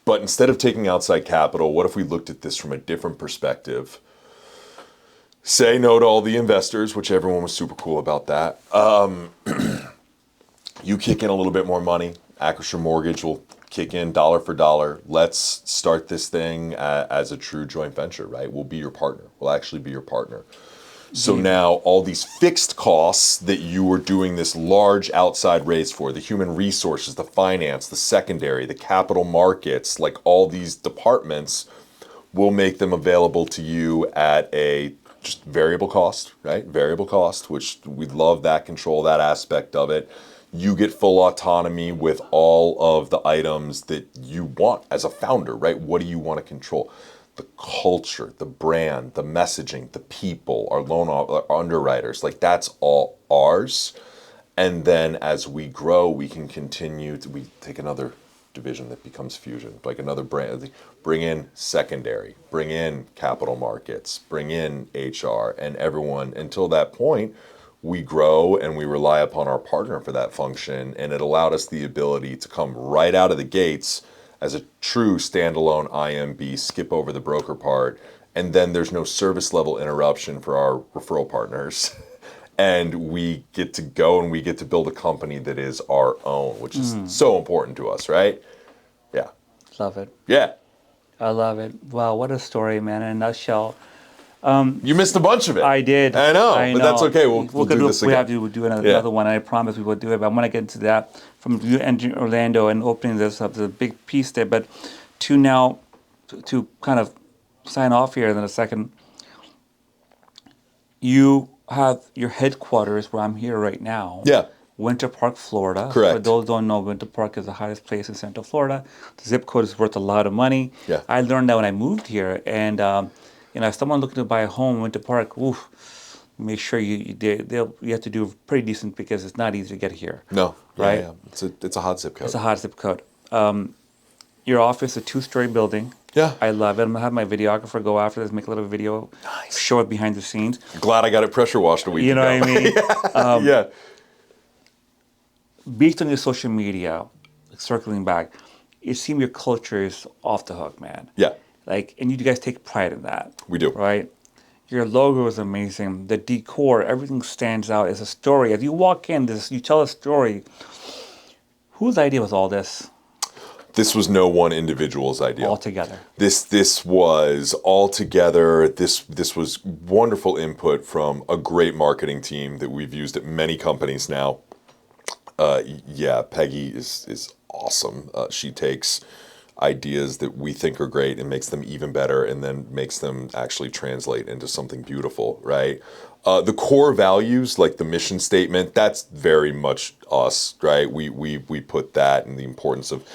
But instead of taking outside capital, what if we looked at this from a different perspective? Say no to all the investors, which everyone was super cool about that. You kick in a little bit more money. Acrisure Mortgage will kick in dollar for dollar. Let's start this thing as a true joint venture, right? We'll be your partner. We'll actually be your partner. So now all these fixed costs that you were doing this large outside raise for, the human resources, the finance, the secondary, the capital markets, like all these departments, we'll make them available to you at a just variable cost, right? Variable cost, which we love that control, that aspect of it. You get full autonomy with all of the items that you want as a founder, right? What do you want to control? The culture, the brand, the messaging, the people, our our underwriters, like that's all ours. And then as we grow, we can continue to, we take another division that becomes Fusion, like another brand, bring in secondary, bring in capital markets, bring in HR, and everyone. Until that point, we grow and we rely upon our partner for that function. And it allowed us the ability to come right out of the gates as a true standalone IMB, skip over the broker part, and then there's no service level interruption for our referral partners. And we get to go and we get to build a company that is our own, which is so important to us, right? Yeah. Love it. Yeah. I love it. Wow, what a story, man, in a nutshell. You missed a bunch of it. I did. I know, but that's okay. We'll do this We again. have to do another one, and I promise we will do it. But I want to get into that from you entering Orlando and opening this up. There's a big piece there. But to now, to kind of sign off here in a second, you have your headquarters where I'm here right now. Yeah. Winter Park, Florida. Correct. For those who don't know, Winter Park is the hottest place in Central Florida. The zip code is worth a lot of money. Yeah. I learned that when I moved here, and if someone looking to buy a home in Winter Park, make sure you have to do pretty decent because it's not easy to get here. No. Right? Yeah. It's a hot zip code. It's a hot zip code. Your office is a 2-story building. Yeah. I love it. I'm gonna have my videographer go after this, make a little video, show it behind the scenes. Glad I got it pressure washed a week You know ago. what I mean? Yeah. Based on your social media, circling back, it seems your culture is off the hook, man. Yeah. And you guys take pride in that. We do. Right? Your logo is amazing. The decor, everything stands out. It's a story. As you walk in, you tell a story. Whose idea was all this? This was no one individual's idea. All together. This was all together. This was wonderful input from a great marketing team that we've used at many companies now. Peggy is awesome. She takes ideas that we think are great and makes them even better, and then makes them actually translate into something beautiful, right? The core values, like the mission statement, that's very much us, right? We put that and the importance of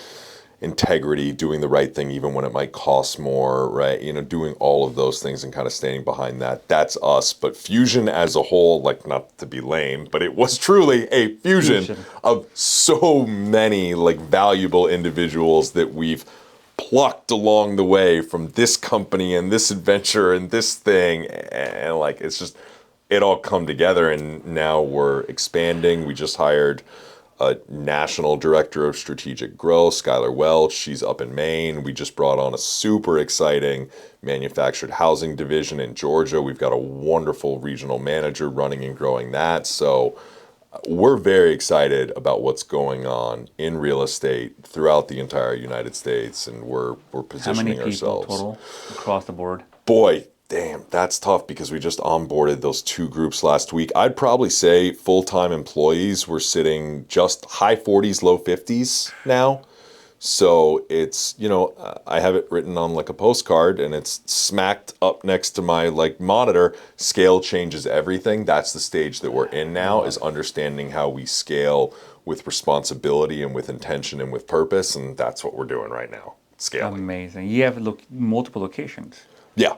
integrity, doing the right thing even when it might cost more, right? Doing all of those things and kind of standing behind that. That's us. But Fusion as a whole, like, not to be lame, but it was truly a fusion of so many like valuable individuals that we've plucked along the way from this company and this adventure and this thing, and like it's just it all come together, and now we're expanding. We just hired a national director of strategic growth, Skylar Welch. She's up in Maine. We just brought on a super exciting manufactured housing division in Georgia. We've got a wonderful regional manager running and growing that. So we're very excited about what's going on in real estate throughout the entire United States, and we're positioning ourselves. How many people total across the board? Boy, damn, that's tough because we just onboarded those 2 groups last week. I'd probably say full-time employees, we're sitting just high 40s, low 50s now. So it's, I have it written on like a postcard, and it's smacked up next to my like monitor. Scale changes everything. That's the stage that we're in now, is understanding how we scale with responsibility and with intention and with purpose. And that's what we're doing right now. Scaling. Amazing. You have multiple locations. Yeah.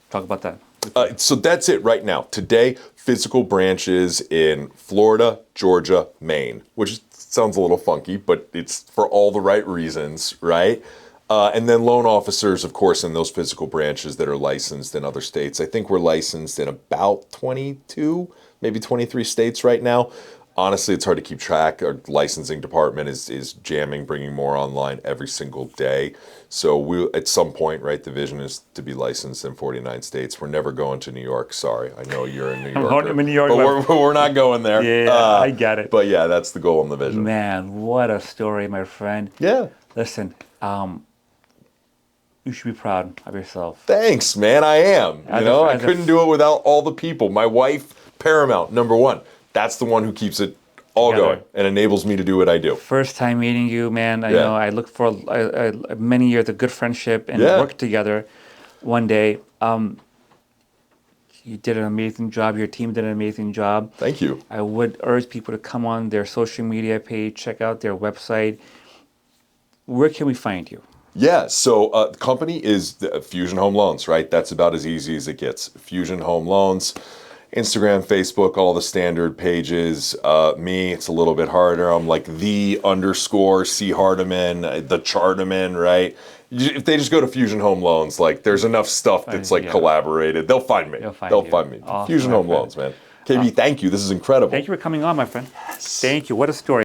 Talk about that. So that's it right now. Today, physical branches in Florida, Georgia, Maine, which sounds a little funky, but it's for all the right reasons, right? And then loan officers, of course, in those physical branches that are licensed in other states. I think we're licensed in about 22, maybe 23 states right now. Honestly, it's hard to keep track. Our licensing department is jamming, bringing more online every single day. So we, at some point, right, the vision is to be licensed in 49 states. We're never going to New York. Sorry, I know you're in New York. I'm in New York, but we're not going there. Yeah, I get it. But yeah, that's the goal and the vision. Man, what a story, my friend. Yeah. Listen, you should be proud of yourself. Thanks, man. I am. I couldn't do it without all the people. My wife, paramount, number one. That's the one who keeps it all Together. going and enables me to do what I do. First time meeting you, man. I look for many years of good friendship and work together. One day, You did an amazing job. Your team did an amazing job. Thank you. I would urge people to come on their social media page, check out their website. Where can we find you? Yeah, so the company is Fusion Home Loans, right? That's about as easy as it gets. Fusion Home Loans, Instagram, Facebook, all the standard pages. Me, it's a little bit harder. I'm like _C Hardiman, the Chardiman, right? If they just go to Fusion Home Loans, like there's enough stuff that's like collaborated. They'll find me. They'll They'll you. find me. Awesome, Fusion my Home friend. Loans, man. KB, thank you. This is incredible. Thank you for coming on, my friend. Thank you. What a story.